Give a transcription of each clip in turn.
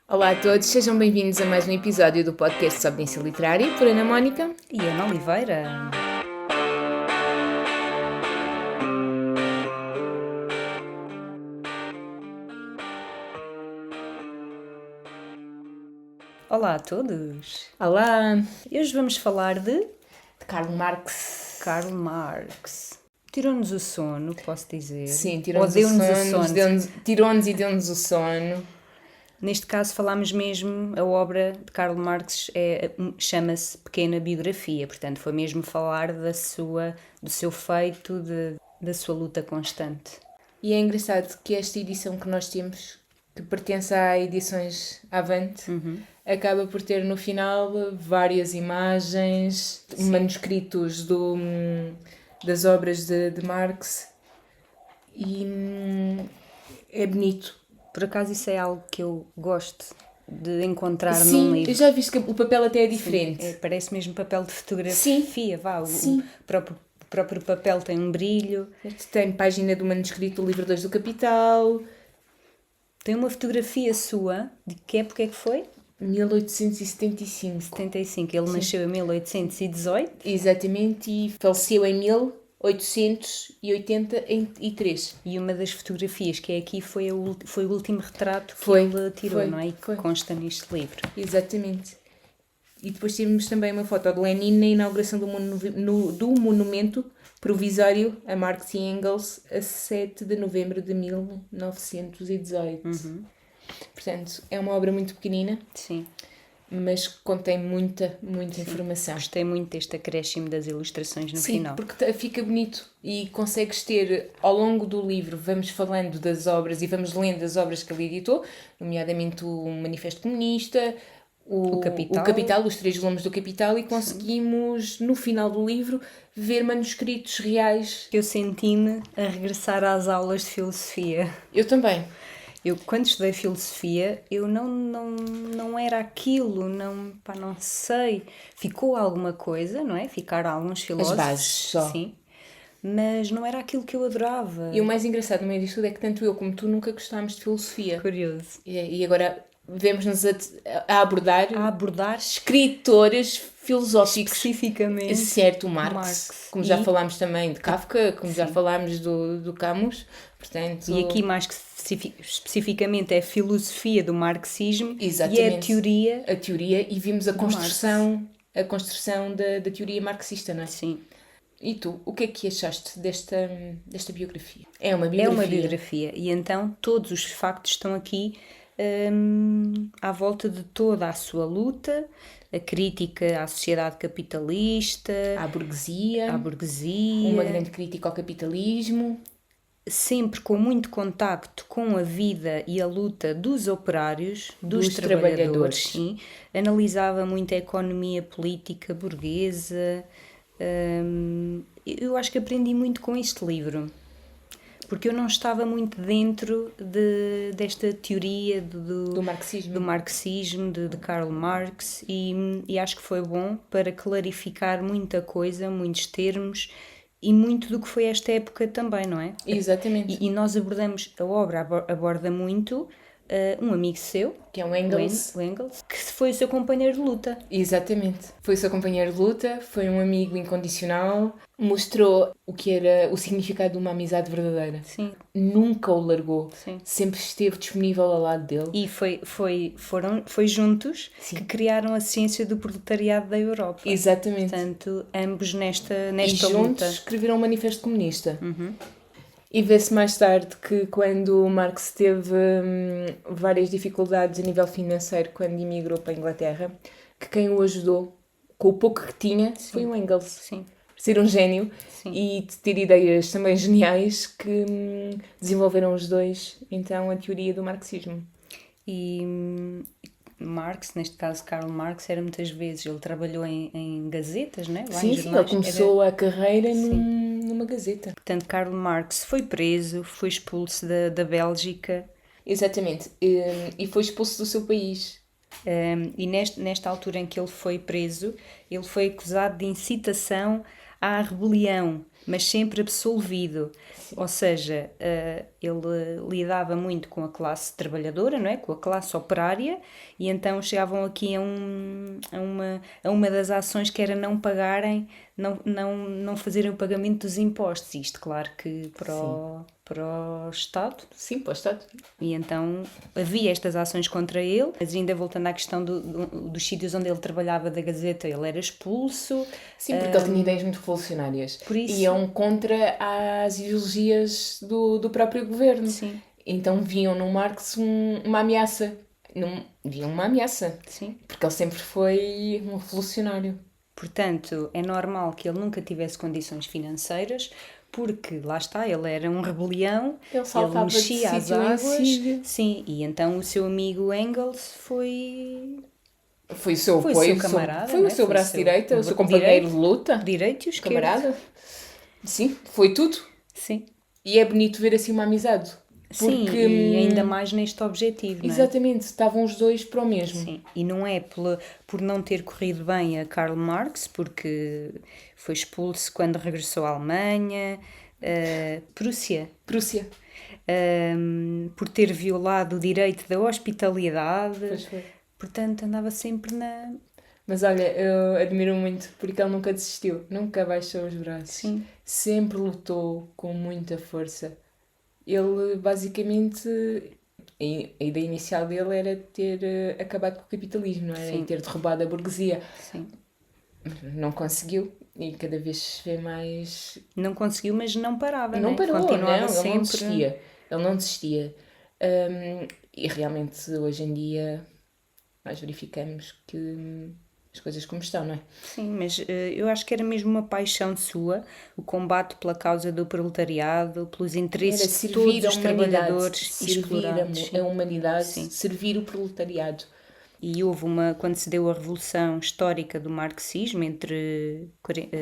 Olá a todos, sejam bem-vindos a mais um episódio do podcast Sobrense Literário por Ana Mónica e Ana Oliveira. Olá a todos. Olá! E hoje vamos falar de Karl Marx. Karl Marx. Tirou-nos o sono, posso dizer. Sim, tirou-nos o sono. Tirou-nos e deu-nos o sono. Neste caso falámos mesmo, a obra de Karl Marx chama-se Pequena Biografia, portanto foi mesmo falar do seu feito, da sua luta constante. E é engraçado que esta edição que nós temos, que pertence a Edições Avante, acaba por ter no final várias imagens, manuscritos das obras de Marx, e é bonito. Por acaso isso é algo que eu gosto de encontrar num Sim, livro. eu já vi que o papel até é diferente. Sim, parece mesmo papel de fotografia, vá. O próprio papel tem um brilho. Tem página do manuscrito do livro 2 do Capital. Tem uma fotografia sua, de que época é que foi? 1875. 75. Ele nasceu em 1818. Exatamente, e faleceu em 1883. E uma das fotografias que é aqui foi o último retrato que Foi, ele tirou, não é? E que foi. consta neste livro. Exatamente. E depois temos também uma foto de Lenin na inauguração do monumento provisório a Marx e Engels a 7 de novembro de 1918. Portanto, é uma obra muito pequenina. Sim. Mas contém muita informação. Gostei muito deste acréscimo das ilustrações no final. Sim, porque fica bonito e consegues ter, ao longo do livro, vamos falando das obras e vamos lendo as obras que ele editou, nomeadamente o Manifesto Comunista, o Capital, os 3 volumes do Capital, e conseguimos, no final do livro, ver manuscritos reais. Eu senti-me a regressar às aulas de filosofia. Eu também. Eu, quando estudei filosofia, eu não era aquilo, não sei. Ficou alguma coisa, não é? Ficaram alguns filósofos. As bases só. Sim. Mas não era aquilo que eu adorava. E o mais engraçado no meio disto tudo é que tanto eu como tu nunca gostámos de filosofia. Curioso. E agora vemos-nos a abordar escritores filosóficos. Especificamente. Certo, Marx. Como já falámos também de Kafka, como já falámos do Camus. Portanto... E aqui mais que especificamente é a filosofia do marxismo. Exatamente. E é a teoria, e vimos a construção da teoria marxista, não é? Sim. E tu, o que é que achaste desta biografia? É uma biografia. É uma biografia. E então todos os factos estão aqui à volta de toda a sua luta, a crítica à sociedade capitalista, à burguesia, uma grande crítica ao capitalismo, sempre com muito contacto com a vida e a luta dos operários, dos trabalhadores. Sim. Analisava muito a economia política burguesa. Eu acho que aprendi muito com este livro, porque eu não estava muito dentro desta teoria do marxismo, de Karl Marx, e acho que foi bom para clarificar muita coisa, muitos termos, e muito do que foi esta época também, não é? Exatamente. E nós abordamos, a obra aborda muito um amigo seu, que é o Engels, que foi o seu companheiro de luta. Exatamente. Foi o seu companheiro de luta, foi um amigo incondicional, mostrou o que era o significado de uma amizade verdadeira. Sim. Nunca o largou. Sim. Sempre esteve disponível ao lado dele. E foi juntos que criaram a ciência do proletariado da Europa. Exatamente. Portanto, ambos nesta e luta. juntos escreveram o Manifesto Comunista. E vê-se mais tarde que quando Marx teve várias dificuldades a nível financeiro quando emigrou para a Inglaterra, que quem o ajudou, com o pouco que tinha, foi o Engels. Sim. Ser um gênio. Sim. E ter ideias também geniais que desenvolveram os dois, então, a teoria do marxismo. E Marx, neste caso Karl Marx, era muitas vezes, ele trabalhou em gazetas, né? Lá sim, ele começou a carreira numa gazeta. Portanto, Karl Marx foi preso, foi expulso da Bélgica. Exatamente, e foi expulso do seu país. E nesta altura em que ele foi preso, ele foi acusado de incitação à rebelião, mas sempre absolvido. Sim. Ou seja, ele lidava muito com a classe trabalhadora, não é? Com a classe operária, e então chegavam aqui a uma das ações que era não pagarem, não fazerem o pagamento dos impostos. Isto, claro que para o Estado. Sim, para o Estado. E então havia estas ações contra ele, mas ainda voltando à questão dos sítios onde ele trabalhava da Gazeta, ele era expulso. Sim, porque ele tinha ideias muito revolucionárias. Por isso, iam contra as ideologias do próprio governo. Sim. Então viam no Marx uma ameaça. Viam uma ameaça. Sim. Porque ele sempre foi um revolucionário. Portanto, é normal que ele nunca tivesse condições financeiras, porque, lá está, ele era um rebelião, ele mexia as águas. Sim, e então o seu amigo Engels foi o seu apoio, camarada. Foi o seu braço direito, o seu companheiro de luta. Direito e esquerdo. Camarada. Sim, foi tudo. Sim. E é bonito ver assim uma amizade. Porque, sim, e ainda mais neste objetivo, exatamente, não é? Estavam os dois para o mesmo. Sim, e não é por não ter corrido bem a Karl Marx, porque foi expulso quando regressou à Alemanha, Prússia. Por ter violado o direito da hospitalidade. Pois foi. Portanto, andava sempre na... Mas olha, eu admiro muito, porque ele nunca desistiu, nunca baixou os braços. Sim. Sempre lutou com muita força. Ele, basicamente, a ideia inicial dele era ter acabado com o capitalismo, não é? E ter derrubado a burguesia. Sim. Não conseguiu e cada vez se vê mais... Não conseguiu, mas não parava, não né? parou, continuava não, sempre... Ele não desistia. E realmente, hoje em dia, nós verificamos que... as coisas como estão, não é? Sim, mas eu acho que era mesmo uma paixão sua, o combate pela causa do proletariado, pelos interesses de todos os trabalhadores explorados. Servir a humanidade, servir o proletariado. E houve quando se deu a revolução histórica do marxismo, entre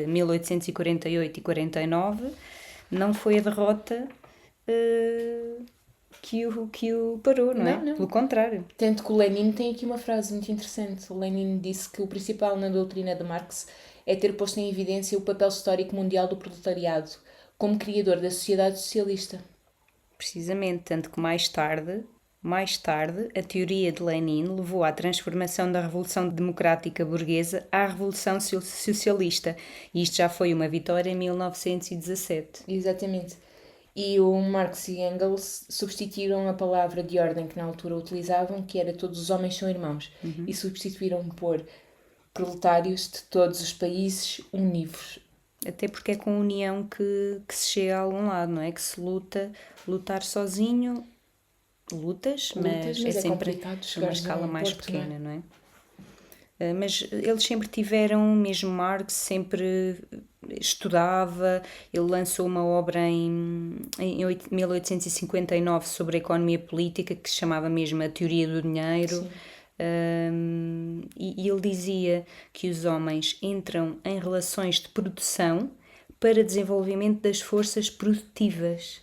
1848 e 49, não foi a derrota que o parou, não é? Não. Pelo contrário. Tanto que o Lenin tem aqui uma frase muito interessante. O Lenin disse que o principal na doutrina de Marx é ter posto em evidência o papel histórico mundial do proletariado como criador da sociedade socialista. Precisamente, tanto que mais tarde, a teoria de Lenin levou à transformação da Revolução Democrática Burguesa à Revolução Socialista. E isto já foi uma vitória em 1917. Exatamente. E o Marx e Engels substituíram a palavra de ordem que na altura utilizavam, que era todos os homens são irmãos, e substituíram por proletários de todos os países univos. Até porque é com a união que se chega a algum lado, não é? Que se lutar sozinho, mas é sempre numa escala mais pequena, não é? Mas eles sempre tiveram, mesmo Marx sempre estudava, ele lançou uma obra em 1859 sobre a economia política que se chamava mesmo a Teoria do Dinheiro. E ele dizia que os homens entram em relações de produção para desenvolvimento das forças produtivas.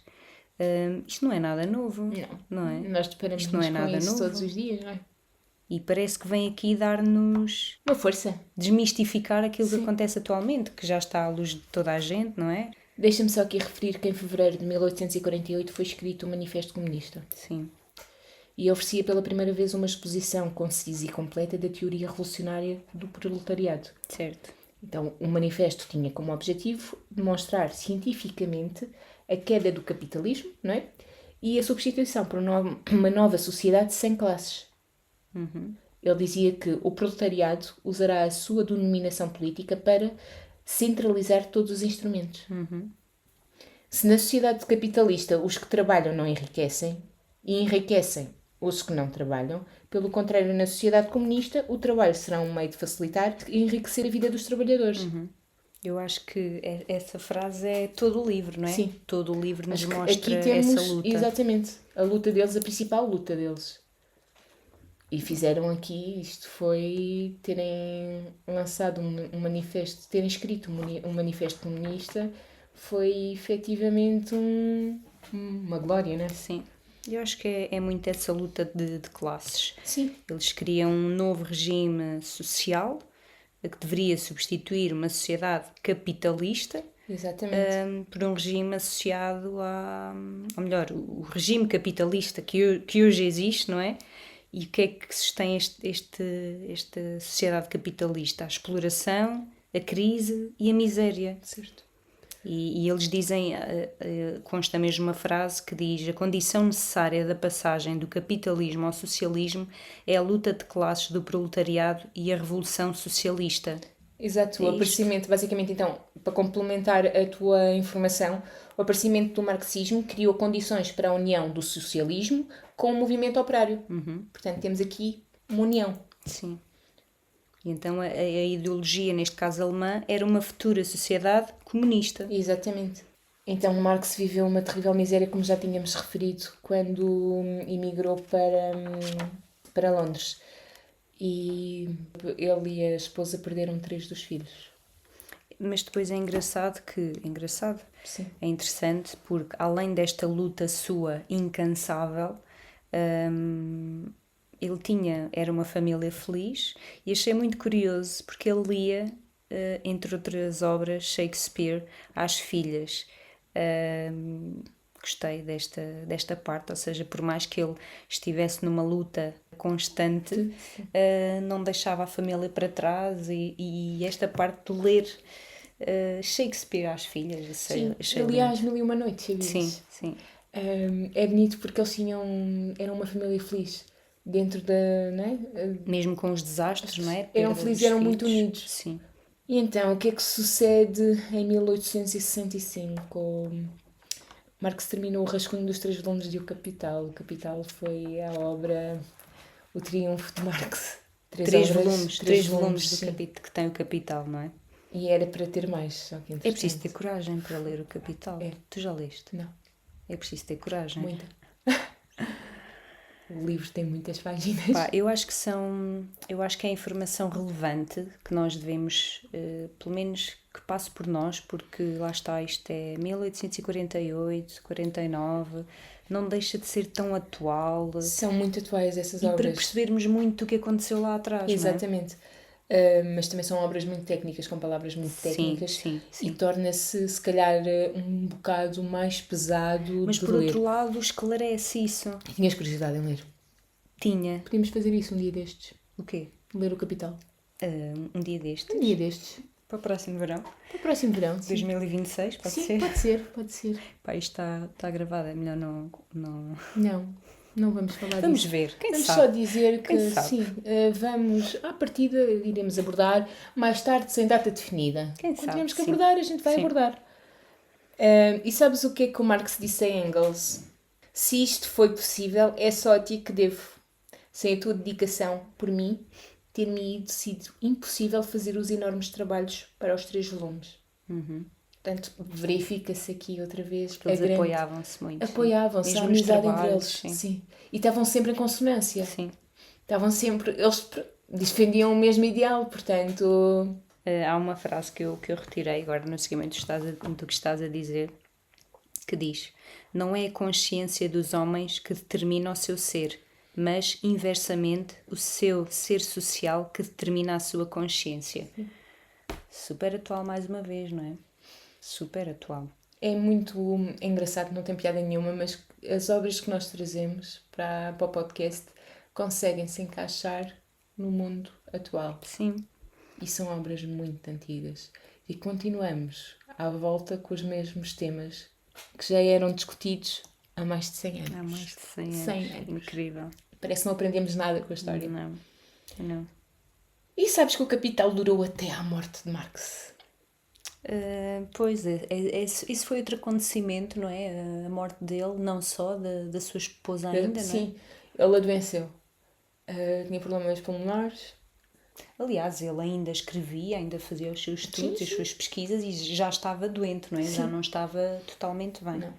Isto não é nada novo, não é? Nós deparamos com isso todos os dias, não é? E parece que vem aqui dar-nos... uma força. Desmistificar aquilo que acontece atualmente, que já está à luz de toda a gente, não é? Deixa-me só aqui referir que em fevereiro de 1848 foi escrito o Manifesto Comunista. Sim. E oferecia pela primeira vez uma exposição concisa e completa da teoria revolucionária do proletariado. Certo. Então, o manifesto tinha como objetivo demonstrar cientificamente a queda do capitalismo, não é? E a substituição por uma nova sociedade sem classes. Ele dizia que o proletariado usará a sua denominação política para centralizar todos os instrumentos. Se na sociedade capitalista os que trabalham não enriquecem, e enriquecem os que não trabalham, pelo contrário, na sociedade comunista, o trabalho será um meio de facilitar e enriquecer a vida dos trabalhadores. Eu acho que essa frase é todo o livro, não é? Sim. Todo o livro nos mostra aqui temos, essa luta. Exatamente. A luta deles, a principal luta deles. E fizeram aqui, isto foi terem lançado um manifesto, terem escrito um manifesto comunista, foi efetivamente uma glória, não é? Sim. Eu acho que é muito essa luta de classes. Sim. Eles criam um novo regime social que deveria substituir uma sociedade capitalista. Exatamente. Por um regime associado ou melhor, o regime capitalista que hoje existe, não é? E o que é que sustém esta sociedade capitalista? A exploração, a crise e a miséria. Certo. E eles dizem, consta mesmo uma frase que diz: a condição necessária da passagem do capitalismo ao socialismo é a luta de classes do proletariado e a revolução socialista. Exato, o aparecimento, basicamente, então, para complementar a tua informação, o aparecimento do marxismo criou condições para a união do socialismo com o movimento operário. Portanto, temos aqui uma união. Sim. E então a ideologia, neste caso alemã, era uma futura sociedade comunista. Exatamente. Então Marx viveu uma terrível miséria, como já tínhamos referido, quando emigrou para Londres. E ele e a esposa perderam 3 dos filhos. Mas depois é engraçado, Sim. É interessante, porque além desta luta sua incansável, ele era uma família feliz, e achei muito curioso porque ele lia, entre outras obras, Shakespeare às filhas. Gostei desta parte, ou seja, por mais que ele estivesse numa luta constante, não deixava a família para trás, e esta parte de ler Shakespeare às filhas, achei aliás, Mil e Uma Noites, sabias? Sim. É bonito porque eles eram uma família feliz dentro da, não é? Mesmo com os desastres, não é? Eram felizes, eram muito unidos. Sim. E então, o que é que sucede em 1865? Marx terminou o rascunho dos 3 volumes de O Capital. O Capital foi a obra, o triunfo de Marx. 3 volumes que tem o Capital, não é? E era para ter mais, só que é preciso ter coragem para ler o Capital. Tu já leste? Não. É preciso ter coragem. Muita. O livro tem muitas páginas. Eu acho que é informação relevante que nós devemos, pelo menos que passe por nós, porque lá está, isto é 1848, 49, não deixa de ser tão atual. São muito atuais essas obras. E para percebermos muito o que aconteceu lá atrás. Exatamente. Não é? Mas também são obras muito técnicas, com palavras muito técnicas. Sim. E torna-se, se calhar, um bocado mais pesado. Mas por outro lado, esclarece isso. Tinhas curiosidade em ler? Tinha. Podíamos fazer isso um dia destes. O quê? Ler O Capital. Um dia destes? Um dia destes. Para o próximo verão? Para o próximo verão, sim. 2026, pode ser? Sim, pode ser. Isto está gravado, é melhor não... Não vamos falar disso. Vamos ver, quem vamos sabe. Vamos só dizer que, sim, vamos, à partida, iremos abordar mais tarde, sem data definida. Quando tivermos que abordar, a gente vai abordar. E sabes o que é que o Marx disse a Engels? Se isto foi possível, é só a ti que devo. Sem a tua dedicação por mim, ter-me sido impossível fazer os enormes trabalhos para os 3 volumes. Portanto, verifica-se aqui outra vez. Eles apoiavam-se muito. Apoiavam-se, a amizade entre eles. Sim. E estavam sempre em consonância. Sim. Estavam sempre... Eles defendiam o mesmo ideal, portanto... Há uma frase que eu retirei agora no seguimento do que estás a dizer, que diz: não é a consciência dos homens que determina o seu ser, mas, inversamente, o seu ser social que determina a sua consciência. Super atual mais uma vez, não é? Super atual. É muito engraçado, não tem piada nenhuma, mas as obras que nós trazemos para o podcast conseguem se encaixar no mundo atual. Sim. E são obras muito antigas. E continuamos à volta com os mesmos temas que já eram discutidos há mais de 100 anos. Há mais de 100 anos. 100 anos. Incrível. Parece que não aprendemos nada com a história. Não. E sabes que o Capital durou até à morte de Marx? Pois é, isso foi outro acontecimento, não é? A morte dele, não só da sua esposa ainda, sim, não é? Ele adoeceu. Tinha problemas pulmonares. Aliás, ele ainda escrevia, ainda fazia os seus estudos, as suas pesquisas, e já estava doente, não é? Sim. Já não estava totalmente bem. Não.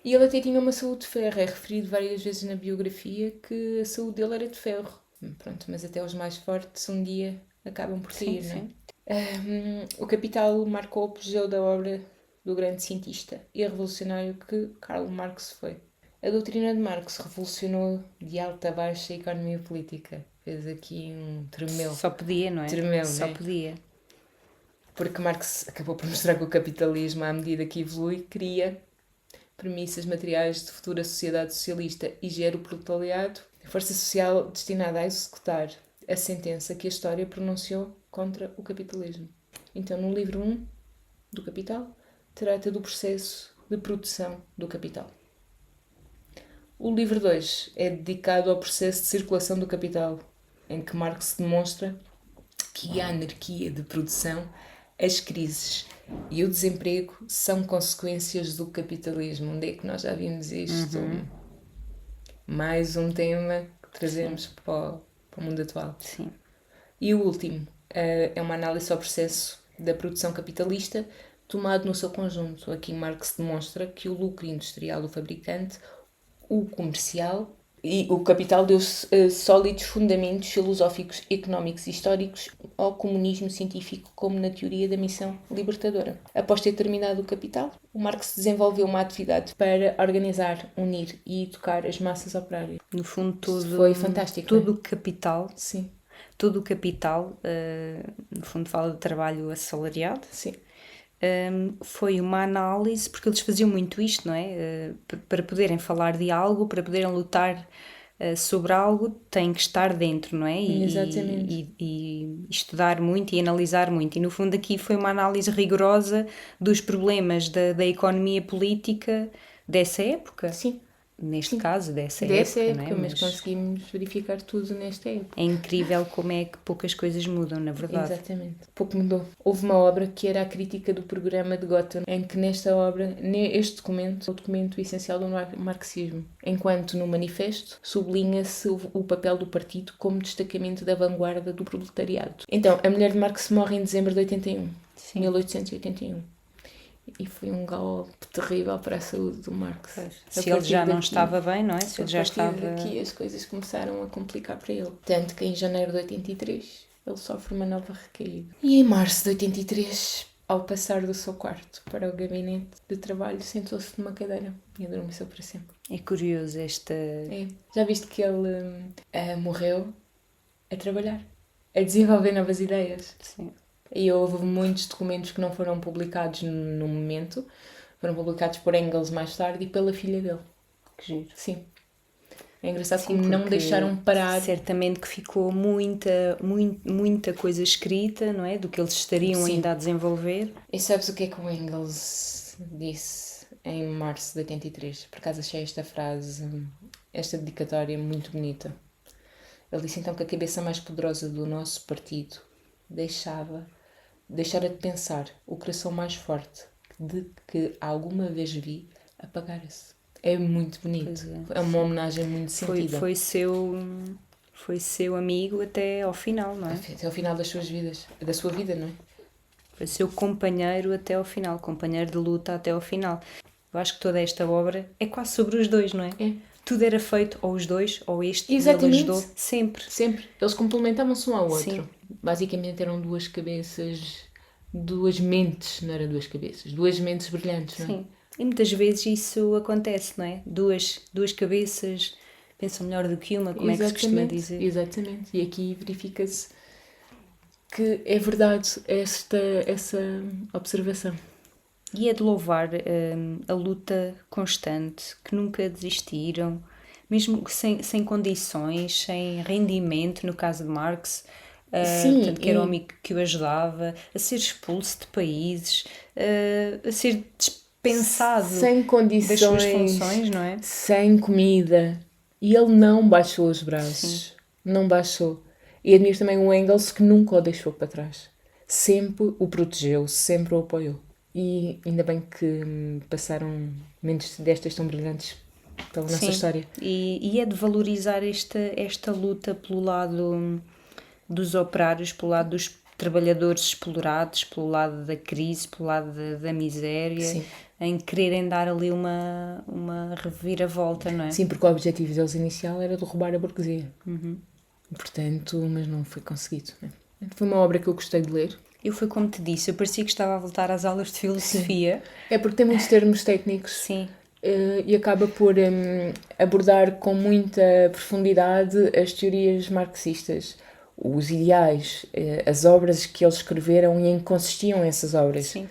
E ele até tinha uma saúde de ferro. É referido várias vezes na biografia que a saúde dele era de ferro. Pronto, mas até os mais fortes um dia acabam por cair, não é? O Capital marcou o apogeu da obra do grande cientista e revolucionário que Karl Marx foi. A doutrina de Marx revolucionou de alta a baixa a economia política. Fez aqui um tremeu. Só podia, não é? Tremeu, Só né? podia. Porque Marx acabou por mostrar que o capitalismo, à medida que evolui, cria premissas materiais de futura sociedade socialista e gera o proletariado, força social destinada a executar a sentença que a história pronunciou contra o capitalismo. Então, no livro 1 do Capital, trata do processo de produção do capital. O livro 2 é dedicado ao processo de circulação do capital, em que Marx demonstra que a anarquia de produção, as crises e o desemprego são consequências do capitalismo. Onde é que nós já vimos isto? Mais um tema que trazemos para o mundo atual. Sim. E o último é uma análise ao processo da produção capitalista tomado no seu conjunto. Aqui Marx demonstra que o lucro industrial do fabricante, o comercial e o capital deu sólidos fundamentos filosóficos, económicos e históricos ao comunismo científico, como na teoria da missão libertadora. Após ter terminado o Capital, o Marx desenvolveu uma atividade para organizar, unir e educar as massas operárias. No fundo, tudo foi fantástico. Todo o capital, sim. Todo o capital, no fundo, fala de trabalho assalariado. Sim. Foi uma análise, porque eles faziam muito isto, não é? Para poderem falar de algo, para poderem lutar sobre algo, têm que estar dentro, não é? Exatamente. E estudar muito e analisar muito. E no fundo aqui foi uma análise rigorosa dos problemas da economia política dessa época. Sim. Neste caso, dessa época, não é? Mas conseguimos verificar tudo nesta época. É incrível como é que poucas coisas mudam, na verdade. Exatamente. Pouco mudou. Houve uma obra que era a crítica do programa de Gotham, em que nesta obra, este documento é o documento essencial do marxismo, enquanto no manifesto sublinha-se o papel do partido como destacamento da vanguarda do proletariado. Então, a mulher de Marx morre em dezembro de 81. Sim. 1881. E foi um golpe terrível para a saúde do Marx. Se ele já não estava bem, não é? Se ele já estava... daqui as coisas começaram a complicar para ele. Tanto que em janeiro de 83 ele sofre uma nova recaída. E em março de 83, ao passar do seu quarto para o gabinete de trabalho, sentou-se numa cadeira e adormeceu para sempre. É curioso esta... Já viste que ele morreu a trabalhar, a desenvolver novas ideias. Sim. E houve muitos documentos que não foram publicados no momento, foram publicados por Engels mais tarde e pela filha dele. Que giro. Sim. É engraçado como não deixaram parar. Certamente que ficou muita coisa escrita, não é? Do que eles estariam ainda a desenvolver. E sabes o que é que o Engels disse em março de 83? Por acaso achei esta frase, esta dedicatória muito bonita. Ele disse então que a cabeça mais poderosa do nosso partido deixara de pensar, o coração mais forte de que alguma vez vi apagar-se. É muito bonito. É uma homenagem muito sentida. Foi seu amigo até ao final, não é? Até ao final das suas vidas. Da sua vida, não é? Foi seu companheiro até ao final. Companheiro de luta até ao final. Eu acho que toda esta obra é quase sobre os dois, não é? É. Tudo era feito, ou os dois, ou este. Exatamente. Ele ajudou. Sempre. Eles complementavam-se um ao outro. Sim. Basicamente eram duas cabeças, duas mentes, não eram duas cabeças, duas mentes brilhantes, não é? Sim. E muitas vezes isso acontece, não é? Duas cabeças pensam melhor do que uma, como é que se costuma dizer? Exatamente. E aqui verifica-se que é verdade essa observação. E é de louvar a luta constante, que nunca desistiram, mesmo sem condições, sem rendimento, no caso de Marx. Portanto, que era o amigo que o ajudava a ser expulso de países, a ser dispensado sem condições, das suas funções, não é? Sem comida. E ele não baixou os braços. Sim. Não baixou. E admiro também o Engels, que nunca o deixou para trás. Sempre o protegeu, sempre o apoiou. E ainda bem que passaram mentes destas tão brilhantes pela nossa história. E é de valorizar esta luta pelo lado dos operários, pelo lado dos trabalhadores explorados, pelo lado da crise, pelo lado da miséria. Sim. Em quererem dar ali uma reviravolta, não é? Sim, porque o objetivo deles inicial era derrubar a burguesia. Portanto, mas não foi conseguido. Foi uma obra que eu gostei de ler. Eu foi como te disse, eu parecia que estava a voltar às aulas de filosofia. Sim. É porque tem muitos termos técnicos. Sim. e acaba por abordar com muita profundidade as teorias marxistas, os ideais, as obras que eles escreveram e em que consistiam essas obras. Sim.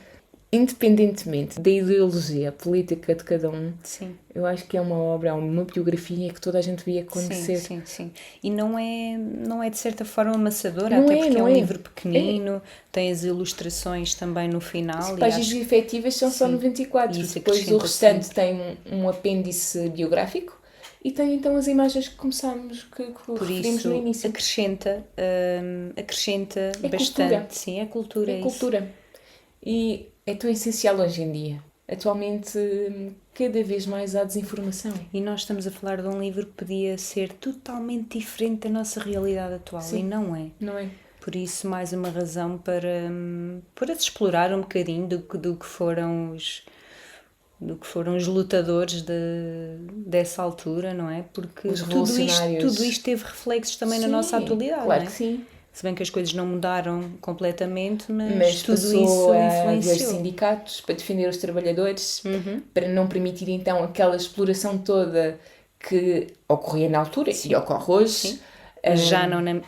Independentemente da ideologia política de cada um, sim. Eu acho que é uma obra, uma biografia que toda a gente devia conhecer. Sim. E não é de certa forma amassadora, até porque é um livro pequenino, tem as ilustrações também no final. As páginas efetivas são só 94, depois o restante tem um apêndice biográfico e tem então as imagens que começámos, que referimos no início. Acrescenta bastante. Cultura. Sim, é cultura. É cultura. E é tão essencial hoje em dia. Atualmente, cada vez mais há desinformação. E nós estamos a falar de um livro que podia ser totalmente diferente da nossa realidade atual. Sim. E não é. Não é. Por isso, mais uma razão para se explorar um bocadinho do que foram os lutadores dessa altura, não é? Porque tudo isto teve reflexos também na nossa atualidade, claro não é? Que sim. Se bem que as coisas não mudaram completamente, mas tudo passou isso a haver influenciou. sindicatos para defender os trabalhadores, para não permitir então aquela exploração toda que ocorria na altura e ocorre hoje. Sim.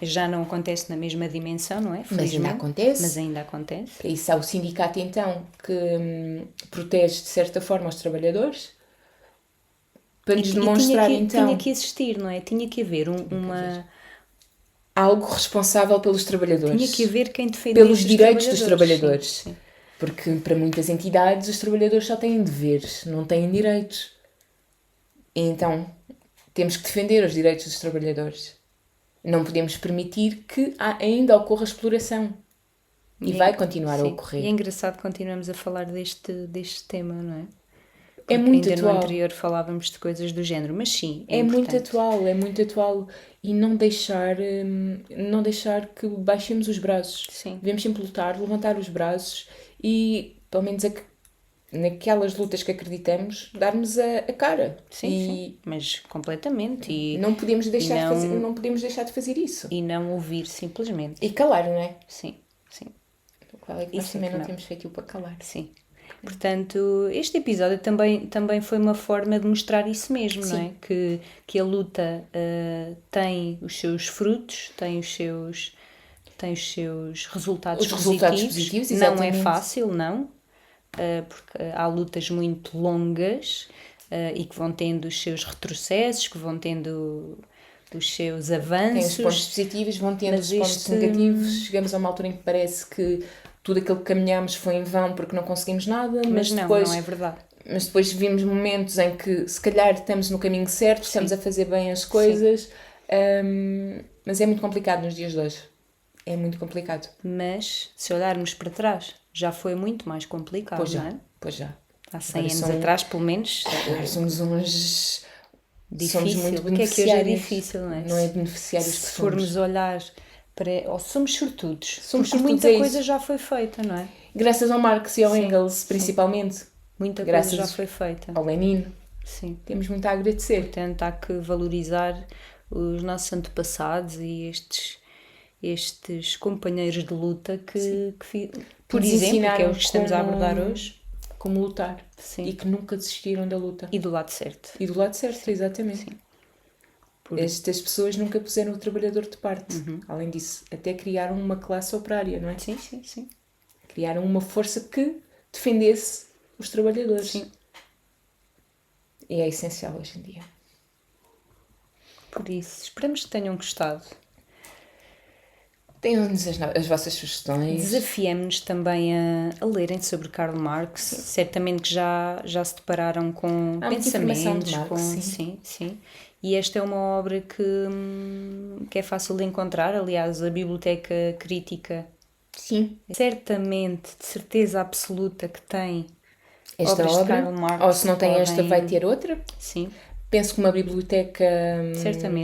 Já não acontece na mesma dimensão, não é? Mas ainda acontece. Mas ainda acontece. Para isso há o sindicato então que protege de certa forma os trabalhadores, para nos demonstrar então... Tinha que existir, não é? Tinha que haver algo responsável pelos trabalhadores. Tinha que haver quem defendesse pelos direitos dos trabalhadores. Sim. Porque para muitas entidades os trabalhadores só têm deveres, não têm direitos. E então temos que defender os direitos dos trabalhadores. Não podemos permitir que ainda ocorra exploração. E vai continuar a ocorrer. E é engraçado que continuamos a falar deste tema, não é? Porque é muito ainda atual. No anterior falávamos de coisas do género, mas sim, é muito atual e não deixar que baixemos os braços. Sim. Devemos sempre lutar, levantar os braços e, pelo menos naquelas lutas que acreditamos, darmos a cara. Sim, mas completamente. E não podemos deixar de fazer isso. E não ouvir simplesmente. E calar, não é? Sim. Claro, é que nós também não temos feito para calar. Sim. Portanto, este episódio também foi uma forma de mostrar isso mesmo, não é? Que a luta tem os seus frutos, tem os seus resultados positivos. Não é fácil, não. Porque há lutas muito longas e que vão tendo os seus retrocessos, que vão tendo os seus avanços. Tem os pontos positivos, vão tendo os pontos negativos. Chegamos a uma altura em que parece que tudo aquilo que caminhamos foi em vão porque não conseguimos nada. Mas depois, não é verdade. Mas depois vimos momentos em que se calhar estamos no caminho certo, estamos a fazer bem as coisas, mas é muito complicado nos dias de hoje. É muito complicado. Mas se olharmos para trás, já foi muito mais complicado, não é? Pois já. Há 100 anos atrás, pelo menos. Somos uns... Difícil. Somos muito o que é que hoje é difícil, não é? Não é beneficiários se formos olhar para... Ou somos sortudos. Porque muita coisa já foi feita, não é? Graças ao Marx e ao Engels, principalmente. Muita coisa já foi feita. Ao Lenin. Sim. Temos muito a agradecer. Portanto, há que valorizar os nossos antepassados e estes companheiros de luta que por exemplo, que é o que estamos a abordar hoje. Como lutar. Sim. E que nunca desistiram da luta. E do lado certo. E do lado certo, exatamente. Sim. Estas pessoas nunca puseram o trabalhador de parte. Além disso, até criaram uma classe operária, não é? Sim. Criaram uma força que defendesse os trabalhadores. Sim. E é essencial hoje em dia. Por isso, esperamos que tenham gostado. Tenham-nos as vossas sugestões. Desafiamos-nos também a lerem sobre Karl Marx. Sim. Certamente que já se depararam com pensamentos. De Marx, sim. E esta é uma obra que é fácil de encontrar. Aliás, a Biblioteca Crítica, sim, certamente, de certeza absoluta, que tem esta obras obra. De Karl Marx. Ou se não tem esta, vai ter outra. Sim. Penso que uma biblioteca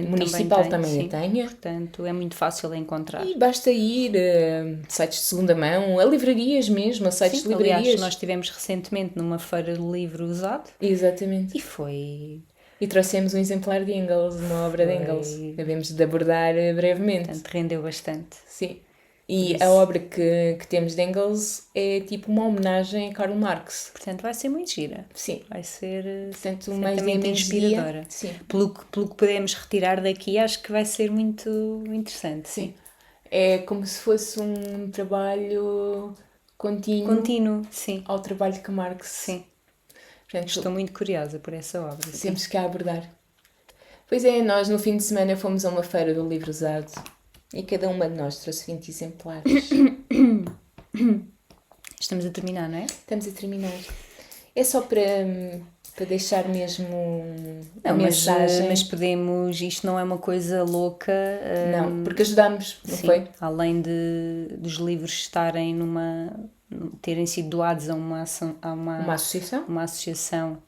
municipal também a tenha. Portanto, é muito fácil de encontrar. E basta ir a sites de segunda mão, a livrarias mesmo, a sites de livrarias. Aliás, nós estivemos recentemente numa feira de livro usado. Exatamente. E foi... E trouxemos um exemplar de Engels, uma obra de Engels. Devemos de abordar brevemente. Portanto, rendeu bastante. Sim. E a obra que temos de Engels é tipo uma homenagem a Karl Marx. Portanto, vai ser muito gira. Sim. Vai ser certamente inspiradora. Sim. Pelo que podemos retirar daqui, acho que vai ser muito interessante. Sim. É como se fosse um trabalho contínuo sim. ao trabalho que Marx. Sim. Portanto, estou muito curiosa por essa obra. Temos que a abordar. Pois é, nós no fim de semana fomos a uma feira do livro usado e cada uma de nós trouxe 20 exemplares. Estamos a terminar, não é? Estamos a terminar. É só para deixar mesmo a mensagem. Mas podemos, isto não é uma coisa louca. Não, porque ajudámos, não foi? Além dos livros estarem terem sido doados a uma associação. Uma associação,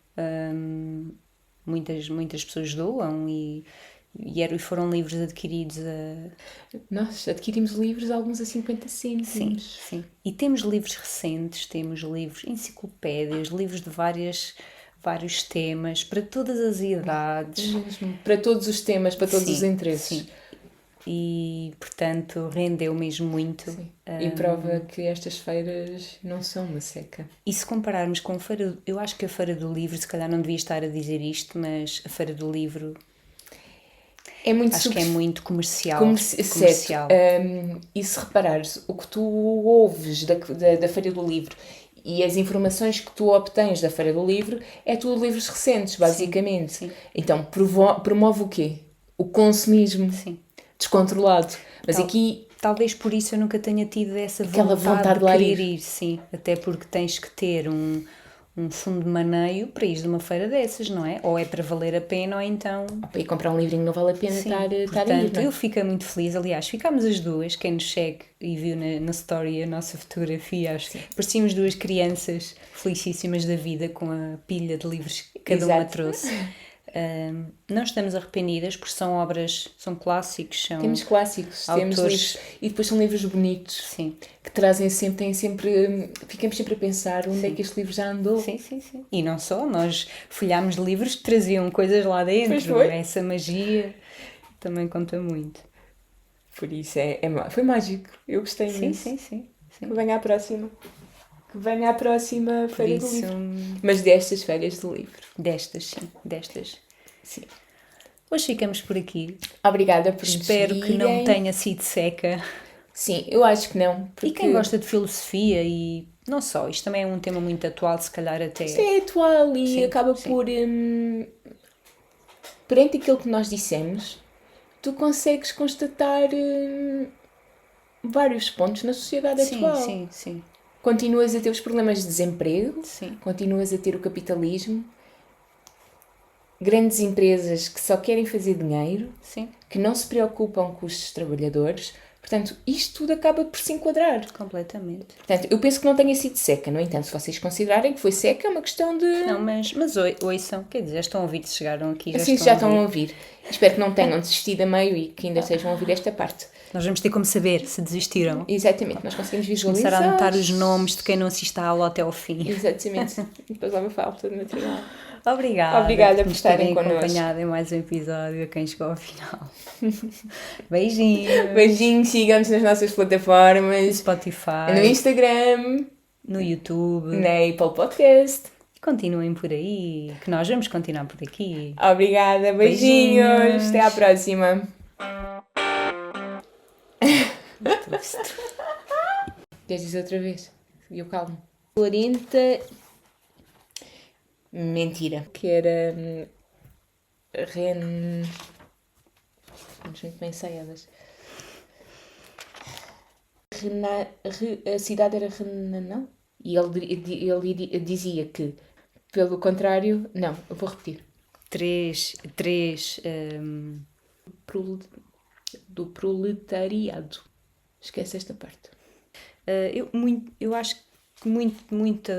muitas pessoas doam e foram livros adquiridos Nós adquirimos livros, alguns a 50 cêntimos. Sim. E temos livros recentes, temos livros, enciclopédias, livros de vários temas, para todas as idades. Para todos os temas, para todos os interesses. Sim. E, portanto, rendeu mesmo muito. Sim. E prova que estas feiras não são uma seca. E se compararmos com a Feira... Eu acho que a Feira do Livro, se calhar não devia estar a dizer isto, mas a Feira do Livro... É muito acho que é muito comercial. Certo. E se reparares, o que tu ouves da Feira do Livro e as informações que tu obtens da Feira do Livro é tudo livros recentes, basicamente. Sim. Então, promove o quê? O consumismo. Sim. Descontrolado. Mas aqui... Talvez por isso eu nunca tenha tido aquela vontade de lá querer ir. Sim. Até porque tens que ter um fundo de maneio para ir de uma feira dessas, não é? Ou é para valer a pena, ou então... Para ir comprar um livrinho não vale a pena estar a ir. Portanto, eu fiquei muito feliz. Aliás, ficámos as duas, quem nos segue e viu na story a nossa fotografia, acho que parecíamos duas crianças felicíssimas da vida com a pilha de livros que cada uma trouxe. Não estamos arrependidas porque são obras, são clássicos, temos clássicos, temos livros, e depois são livros bonitos. Sim. Que trazem sempre, ficamos sempre a pensar onde é que este livro já andou. Sim. E não só, nós folhámos livros que traziam coisas lá dentro. Pois foi. Essa magia também conta muito. Por isso foi mágico, eu gostei muito. Sim. Que venha à próxima. Que venha à próxima Feira do Livro. Mas destas feiras do livro. Destas. Sim. Hoje ficamos por aqui. Obrigada por Espero que não tenha sido seca. Sim, eu acho que não. Porque... E quem gosta de filosofia e não só, isto também é um tema muito atual, se calhar até... Isto é atual e acaba por... perante aquilo que nós dissemos, tu consegues constatar vários pontos na sociedade atual. Sim. Continuas a ter os problemas de desemprego, Sim. Continuas a ter o capitalismo, grandes empresas que só querem fazer dinheiro, Sim. Que não se preocupam com os trabalhadores. Portanto, isto tudo acaba por se enquadrar. Completamente. Portanto, eu penso que não tenha sido seca. No entanto, se vocês considerarem que foi seca, é uma questão de... Não, mas ouçam, quer dizer, já estão a ouvir, se chegaram aqui, já estão a ouvir. Espero que não tenham desistido a meio e que ainda estejam a ouvir esta parte. Nós vamos ter como saber se desistiram. Exatamente, nós conseguimos visualizar. Começar a anotar os nomes de quem não assiste à aula até ao fim. Exatamente. E depois logo falta de material. Obrigada por estarem connosco. Acompanhado em mais um episódio, a quem chegou ao final. Beijinhos. Beijinhos, sigam-nos nas nossas plataformas. No Spotify. No Instagram. No YouTube. Na Apple Podcast. Continuem por aí, que nós vamos continuar por aqui. Obrigada, beijinhos. Até à próxima. Queres dizer outra vez? Eu calmo. 40... Mentira. Que era... Estamos muito bem ensaiadas. A cidade era Renanão? E ele dizia que, pelo contrário... Não, eu vou repetir. Do proletariado. Esquece esta parte. Eu acho que muita